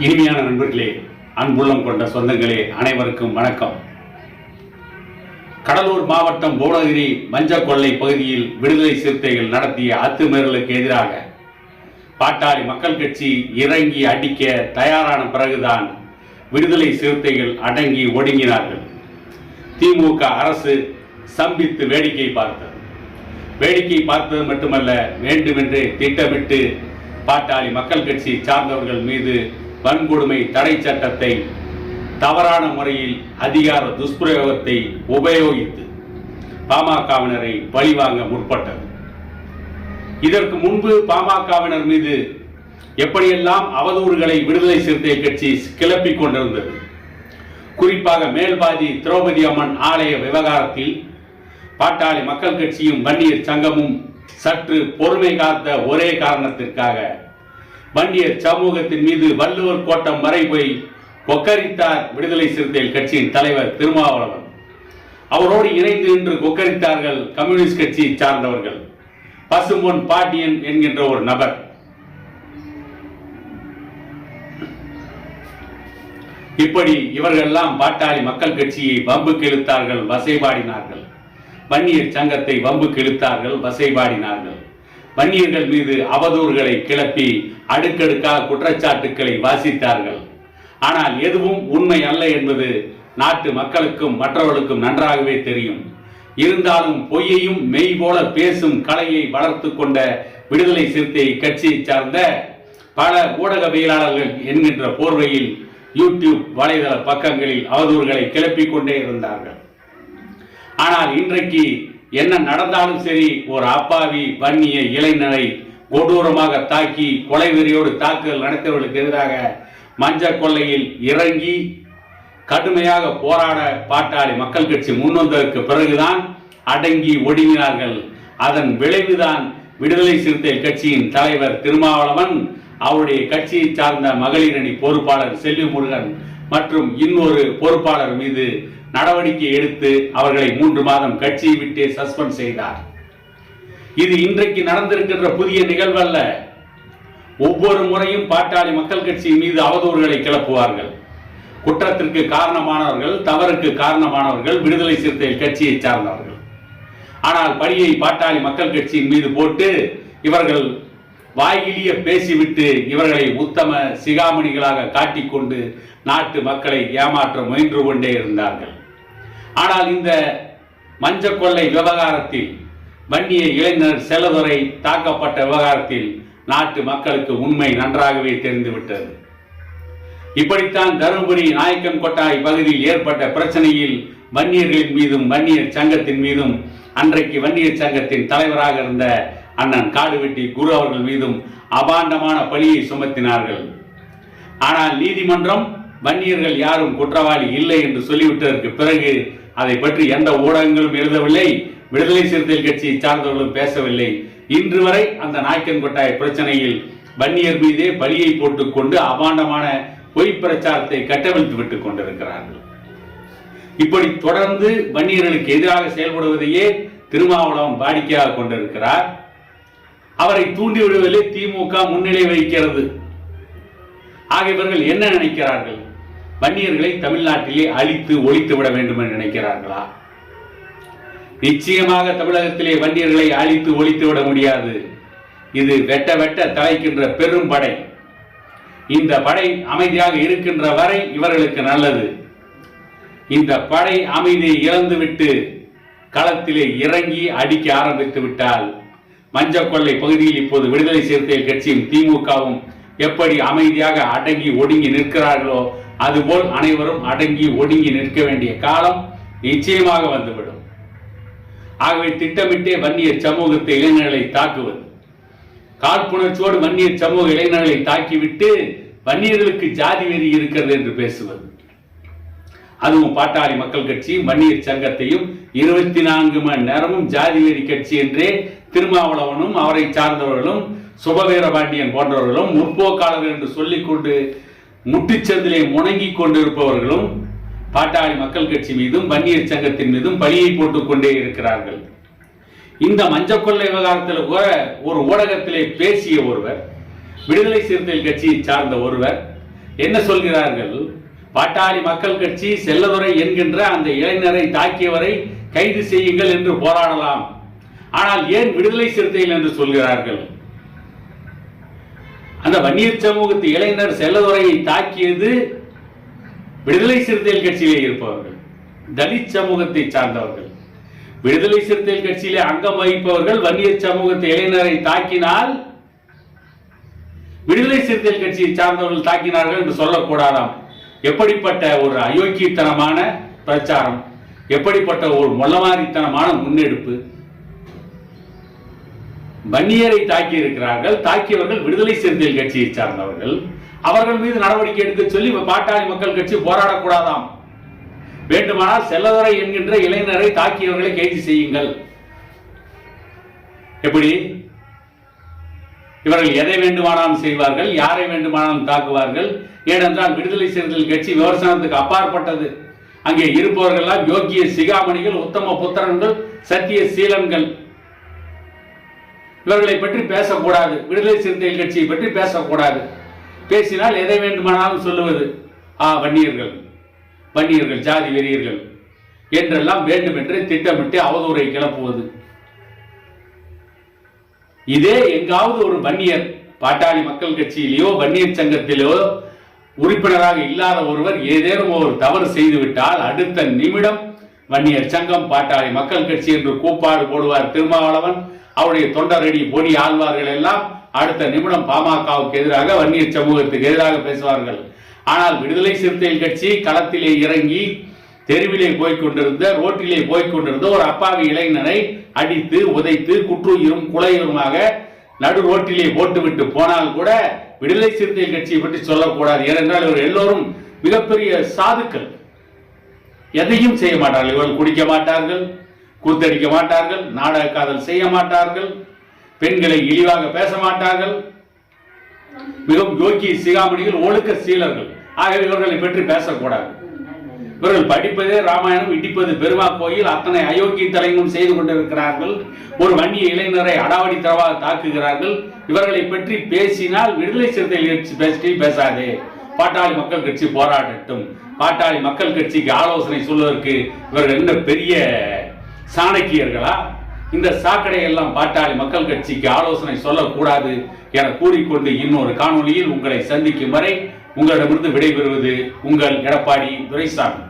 இனிமையான நண்பர்களே, அன்புள்ளம் கொண்ட சொந்தங்களே, அனைவருக்கும் வணக்கம். கடலூர் மாவட்டம் புவனகிரி மஞ்சள் கொள்ளை பகுதியில் விடுதலை சிறுத்தைகள் நடத்திய அத்துமீறலுக்கு எதிராக பாட்டாளி மக்கள் கட்சி இறங்கி அடிக்க தயாரான பிறகுதான் விடுதலை சிறுத்தைகள் அடங்கி ஒடுங்கினார்கள். திமுக அரசு சம்பித்து வேடிக்கை பார்த்தது. வேடிக்கை பார்த்தது மட்டுமல்ல, வேண்டுமென்றே திட்டமிட்டு பாட்டாளி மக்கள் கட்சி சார்ந்தவர்கள் மீது வன்கொடுமை தடை சட்டத்தை, தவறான முறையில் அதிகார துஷ்பிரயோகத்தை உபயோகித்து பாமகவினரை பழிவாங்க முற்பட்டது. இதற்கு முன்பு பாமகவினர் மீது எப்படியெல்லாம் அவதூறுகளை விடுதலை சிறுத்தை கட்சி கிளப்பிக் கொண்டிருந்தது. குறிப்பாக மேல்பாதி திரௌபதி அம்மன் ஆலய விவகாரத்தில் பாட்டாளி மக்கள் கட்சியும் வன்னியர் சங்கமும் சற்று பொறுமை காத்த ஒரே காரணத்திற்காக வன்னியர் சமூகத்தின் மீது வள்ளுவர் கோட்டம் வரை போய் கொக்கரித்தார் விடுதலை சிறுத்தைகள் கட்சியின் தலைவர் திருமாவளவன். அவரோடு இணைந்து நின்று கொக்கரித்தார்கள் கம்யூனிஸ்ட் கட்சியை சார்ந்தவர்கள். பசும்பொன் பாட்டியன் என்கின்ற ஒரு நபர். இப்படி இவர்களெல்லாம் பாட்டாளி மக்கள் கட்சியை வம்புக்கு இழுத்தார்கள், வசைபாடினார்கள். வன்னியர் சங்கத்தை வம்புக்கு இழுத்தார்கள், வசைபாடினார்கள். வன்னியர்கள் மீது அவதூறுகளை கிளப்பி அடுக்கடுக்காக குற்றச்சாட்டுக்களை வாசித்தார்கள். ஆனால் எதுவும் உண்மை அல்ல என்பது நாட்டு மக்களுக்கும் மற்றவர்களுக்கும் நன்றாகவே தெரியும். இருந்தாலும் பொய்யையும் மெய் போல பேசும் கலையை வளர்த்து கொண்ட விடுதலை சிறுத்தை கட்சியை சார்ந்த பல ஊடகவியலாளர்கள் என்கின்ற போர்வையில் யூடியூப் வலைதள பக்கங்களில் அவதூறுகளை கிளப்பிக் கொண்டே இருந்தார்கள். ஆனால் இன்றைக்கு என்ன நடந்தாலும் சரி, ஒரு அப்பாவி வன்னிய இளைஞரை கொடூரமாக தாக்கி கொலை வெறியோடு தாக்குதல் நடத்தியவர்களுக்கு எதிராக மஞ்சள் கொள்ளையில் இறங்கி கடுமையாக போராட பாட்டாளி மக்கள் கட்சி முன்வந்ததற்கு பிறகுதான் அடங்கி ஒடுங்கினார்கள். அதன் விளைவுதான் விடுதலை சிறுத்தைகள் கட்சியின் தலைவர் திருமாவளவன், அவருடைய கட்சியை சார்ந்த மகளிரணி பொறுப்பாளர் செல்வி முருகன் மற்றும் இன்னொரு பொறுப்பாளர் மீது நடவடிக்கை எடுத்து அவர்களை 3 மாதம் கட்சியை விட்டே சஸ்பெண்ட் செய்தார். இது இன்றைக்கு நடந்திருக்கின்ற புதிய நிகழ்வல்ல. ஒவ்வொரு முறையும் பாட்டாளி மக்கள் கட்சியின் மீது அவதூறுகளை கிளப்புவார்கள். குற்றத்திற்கு காரணமானவர்கள், தவறுக்கு காரணமானவர்கள் விடுதலை சிறுத்தைகள் கட்சியை சார்ந்தவர்கள். ஆனால் பழியை பாட்டாளி மக்கள் கட்சியின் மீது போட்டு இவர்கள் வாயிலிய பேசிவிட்டு இவர்களை உத்தம சிகாமணிகளாக காட்டிக்கொண்டு நாட்டு மக்களை ஏமாற்ற முயன்று கொண்டே இருந்தார்கள். ஆனால் இந்த மஞ்சள் கொள்ளை விவகாரத்தில், வன்னிய இளைஞர் செல்லதுரை தாக்கப்பட்ட விவகாரத்தில் நாட்டு மக்களுக்கு உண்மை நன்றாகவே தெரிந்துவிட்டது. இப்படித்தான் தருமபுரி நாயக்கன் கொட்டாய் பகுதியில் ஏற்பட்ட பிரச்சனையில் வன்னியர்களின் மீதும் வன்னியர் சங்கத்தின் மீதும் அன்றைக்கு வன்னியர் சங்கத்தின் தலைவராக இருந்த அண்ணன் காடுவெட்டி குரு அவர்கள் மீதும் அபாண்டமான பழியை சுமத்தினார்கள். ஆனால் நீதிமன்றம் வன்னியர்கள் யாரும் குற்றவாளி இல்லை என்று சொல்லிவிட்டதற்கு பிறகு அதை பற்றி எந்த ஊடகங்களும் எழுதவில்லை, விடுதலை சிறுத்தைகள் கட்சியை சார்ந்தவர்களும் பேசவில்லை. இன்று வரை அந்த நாயக்கன் கொட்டாய் பிரச்சனையில் வன்னியர் மீதே பலியை போட்டுக்கொண்டு அபாண்டமான பொய் பிரச்சாரத்தை கட்டவிழ்த்து விட்டுக் கொண்டிருக்கிறார்கள். இப்படி தொடர்ந்து வன்னியர்களுக்கு எதிராக செயல்படுவதையே திருமாவளவன் வாடிக்கையாக கொண்டிருக்கிறார். அவரை தூண்டிவிடுவதிலே திமுக முன்னிலை வகிக்கிறது. ஆக இவர்கள் என்ன நினைக்கிறார்கள்? வன்னியர்களை தமிழ்நாட்டிலே அழித்து ஒழித்து விட வேண்டும் என்று நினைக்கிறார்களா? நிச்சயமாக தமிழகத்திலே வன்னியர்களை அழித்து ஒழித்து விட முடியாது. இது வெட்ட வெட்ட தலைக்கின்ற பெரும் படை. இந்த படை அமைதியாக இருக்கின்ற வரை இவர்களுக்கு நல்லது. இந்த படை அமைதியை இழந்துவிட்டு களத்திலே இறங்கி அடிக்க ஆரம்பித்து விட்டால், மஞ்சள் கொள்ளை பகுதியில் இப்போது விடுதலை சிறுத்தைகள் கட்சியும் திமுகவும் எப்படி அமைதியாக அடங்கி ஒடுங்கி நிற்கிறார்களோ அதுபோல் அனைவரும் அடங்கி ஒடுங்கி நிற்க வேண்டிய காலம் நிச்சயமாக வந்துவிடும். ஆகவே திட்டமிட்டே வன்னியர் சமூகத்தை இளைஞர்களை தாக்குவது, காழ்ப்புணர்ச்சியோடு வன்னியர் சமூக இளைஞர்களை தாக்கிவிட்டு வன்னியர்களுக்கு ஜாதி வெறி இருக்கிறது என்று பேசுவது, அதுவும் பாட்டாளி மக்கள் கட்சியும் வன்னியர் சங்கத்தையும் 24 மணி நேரமும் ஜாதி வெறி கட்சி என்றே திருமாவளவனும் அவரை சார்ந்தவர்களும் சுபவீரபாண்டியன் போன்றவர்களும் முற்போக்காளர்கள் என்று சொல்லிக்கொண்டு முட்டுச்சந்திலே முணங்கி கொண்டிருப்பவர்களும் பாட்டாளி மக்கள் கட்சி மீதும் வன்னியர் சங்கத்தின் மீதும் பழியை போட்டுக் கொண்டே இருக்கிறார்கள். இந்த மஞ்சள் கொள்ளை விவகாரத்தில் கூட ஒரு ஊடகத்திலே பேசிய ஒருவர், விடுதலை சிறுத்தைகள் கட்சியை சார்ந்த ஒருவர், என்ன சொல்கிறார்கள்? பாட்டாளி மக்கள் கட்சி செல்லதுரை என்கின்ற அந்த இளைஞரை தாக்கியவரை கைது செய்யுங்கள் என்று போராடலாம். ஆனால் ஏன் விடுதலை சிறுத்தைகள் என்று சொல்கிறார்கள்? அந்த வன்னியர் சமூகத்து இளைஞர் செல்லதுரையை தாக்கியது விடுதலை சிறுத்தைகள் கட்சியிலே இருப்பவர்கள், தலித் சமூகத்தை சார்ந்தவர்கள். விடுதலை சிறுத்தைகள் கட்சியிலே அங்கம் வகிப்பவர்கள் வன்னியர் சமூகத்து இளைஞரை தாக்கினால் விடுதலை சிறுத்தைகள் கட்சியை சார்ந்தவர்கள் தாக்கினார்கள் என்று சொல்லக்கூடாதாம். எப்படிப்பட்ட ஒரு அயோக்கியத்தனமான பிரச்சாரம், எப்படிப்பட்ட ஒரு மொள்ளமாரித்தனமான முன்னெடுப்பு! வன்னியரை தாக்கி இருக்கிறார்கள், தாக்கியவர்கள் விடுதலை சிறுத்தைகள் கட்சியை சார்ந்தவர்கள். அவர்கள் மீது நடவடிக்கை எடுக்க சொல்லி பாட்டாளி மக்கள் கட்சி போராடக்கூடாதாம். வேண்டுமானால் செல்லதுரை என்கின்ற இளைஞரை தாக்கியவர்களை கைது செய்யுங்கள். எப்படி? இவர்கள் எதை வேண்டுமானாலும் செய்வார்கள், யாரை வேண்டுமானாலும் தாக்குவார்கள். ஏனென்றால் விடுதலை சிறுத்தைகள் கட்சி விமர்சனத்துக்கு அப்பாற்பட்டது. அங்கே இருப்பவர்கள் யோக்கிய சிகாமணிகள், உத்தம புத்திரன்கள், சத்திய சீலன்கள். இவர்களை பற்றி பேசக்கூடாது, விடுதலை சிறுத்தைகள் கட்சியை பற்றி பேசக்கூடாது. பேசினால் எதை வேண்டுமானாலும் சொல்லுவது, வன்னியர்கள், வன்னியர்கள் ஜாதி வெறியர்கள் என்றெல்லாம் வேண்டுமென்றே திட்டமிட்டு அவதூறை கிளப்புவது. இதே எங்காவது ஒரு வன்னியர் பாட்டாளி மக்கள் கட்சியிலேயோ வன்னியர் சங்கத்திலோ உறுப்பினராக இல்லாத ஒருவர் ஏதேனும் ஒரு தவறு செய்துவிட்டால் அடுத்த நிமிடம் வன்னியர் சங்கம், பாட்டாளி மக்கள் கட்சி என்று கூப்பாடு போடுவார் திருமாவளவன். அவருடைய தொண்டரடி பொடி ஆழ்வார்கள் எல்லாம் அடுத்த நிமிடம் பாமகவுக்கு எதிராக, வன்னியர் சமூகத்துக்கு எதிராக பேசுவார்கள். ஆனால் விடுதலை சிறுத்தைகள் கட்சி களத்திலே இறங்கி தெருவிலே போய்கொண்டிருந்த, ரோட்டிலே போய்கொண்டிருந்த ஒரு அப்பாவி இளைஞனை அடித்து உதைத்து குற்றுயிரும் குலையுருமாக நடு ரோட்டிலே போட்டுவிட்டு போனால் கூட விடுதலை சிறுத்தைகள் கட்சியை பற்றி சொல்லக்கூடாது. ஏனென்றால் இவர் எல்லோரும் மிகப்பெரிய சாதுக்கள், எதையும் செய்ய மாட்டார்கள். இவர்கள் குடிக்க மாட்டார்கள், கூத்தடிக்க மாட்டார்கள், நாடக காதல் செய்ய மாட்டார்கள், பெண்களை இழிவாக பேச மாட்டார்கள், மிகவும் யோக்கிய சிகாமணிகள், ஒழுக்க சீலர்கள். ஆகவே இவர்களை பற்றி பேசக்கூடாது. இவர்கள் படிப்பதே ராமாயணம், இடிப்பது பெருமா கோயில், அத்தனை அயோக்கிய தலைமும் செய்து கொண்டிருக்கிறார்கள். ஒரு வன்னிய இளைஞரை அடாவடி தரவாக தாக்குகிறார்கள். இவர்களை பற்றி பேசினால் விடுதலை சிறுத்தைகள் கட்சி பேசாதே, பாட்டாளி மக்கள் கட்சி போராடட்டும். பாட்டாளி மக்கள் கட்சிக்கு ஆலோசனை சொல்வதற்கு இவர்கள் என்ன பெரிய சாணக்கியர்களா? இந்த சாக்கடை எல்லாம் பாட்டாளி மக்கள் கட்சிக்கு ஆலோசனை சொல்லக்கூடாது என கூறிக்கொண்டு இன்னொரு காணொலியில் உங்களை சந்திக்கும் வரை உங்களிடமிருந்து விடைபெறுவது உங்கள் எடப்பாடி துரைசாமி.